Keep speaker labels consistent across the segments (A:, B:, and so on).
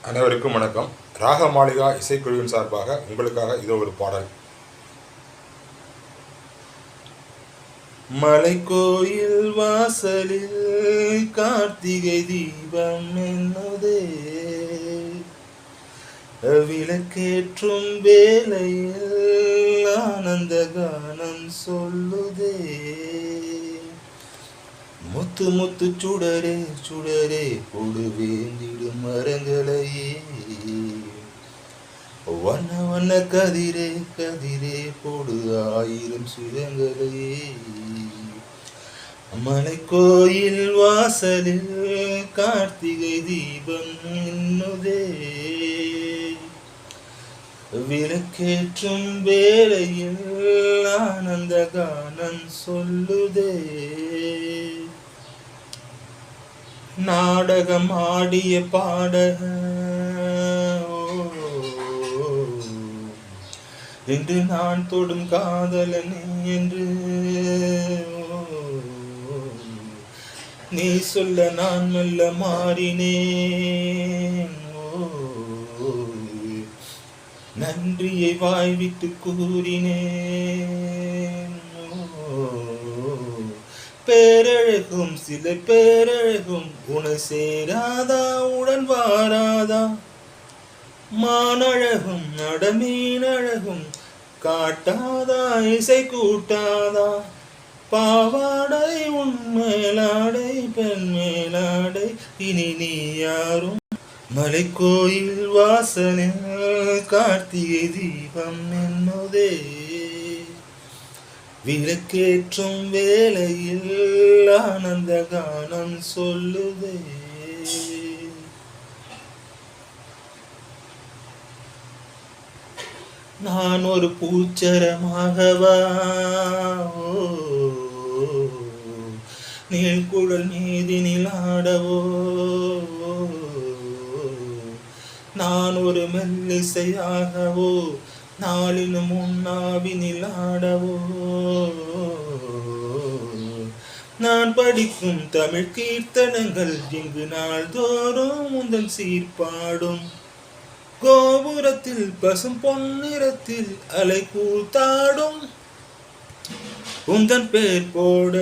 A: அனைவருக்கும் வணக்கம். ராக மாளிகா இசைக்குழுவின் சார்பாக உங்களுக்காக இதோ ஒரு பாடல். மலைக்கோயில் வாசலில் கார்த்திகை தீபம் என்னதே, விளக்கேற்றும் வேளையில் ஆனந்த கானம் சொல்லுதே. முத்து முத்து சுடரே சுடரே கொடு வேண்டிடும் மரங்களையே, வண்ண வண்ண கதிரே கதிரே போடு ஆயிரம் சுரங்களையே. மலைக்கோயில் வாசலில் கார்த்திகை தீபம் என்னதே, விளக்கேற்றும் வேளையில் ஆனந்த கானம் சொல்லுதே. நாடகம் ஆடிய பாடக என்று நான் தொடும் காதலனே என்று நீ சொல்ல நான் மெல்ல மாறினேன். நன்றியை வாய்விட்டு கூறினேன். பேரழகும் சில பேரழகும் உனை சேராதா உடன் வாராதா, மானழகும் நடமீனழகும் காட்டாதா இசை கூட்டாதா. பாவாடை உன் மேலாடை பெண் மேலாடை இனி நீ யாரும். மலைக்கோயில் வாசலில் கார்த்திகை தீபம் என்னதே, விளக்கேற்றும் வேளையில் ஆனந்த கானம் சொல்லுதே. நான் ஒரு பூச்சரமாகவா நீழ்குழல் மீதினில் ஆடவோ, நான் ஒரு மெல்லிசையாகவோ நாளினும் உன்னாவினில் ஆடவோ. நான் படிக்கும் தமிழ் கீர்த்தனங்கள் இங்கு நாள்தோறும் உந்தன் சீர்பாடும். கோபுரத்தில் பசும் பொன்னிறத்தில் அலை கூத்தாடும். உந்தன் பேர் போட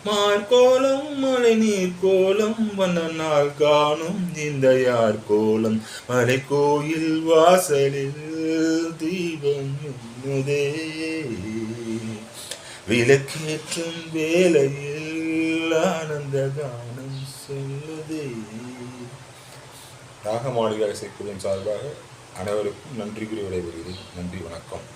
A: மார்கோலம் மழை நீர் கோலம் வண்ண நாள் காணும் இந்த யார் கோலம். மலை கோயில் வாசலில் தீபம் என்னதே, விளக்கேற்றும் வேளையில் ஆனந்த கானம் சொல்லுதே. ராக மாளிகா இசைக்குழுவின் சார்பாக அனைவருக்கும் நன்றி கூறி விடைபெறுகிறேன். நன்றி, வணக்கம்.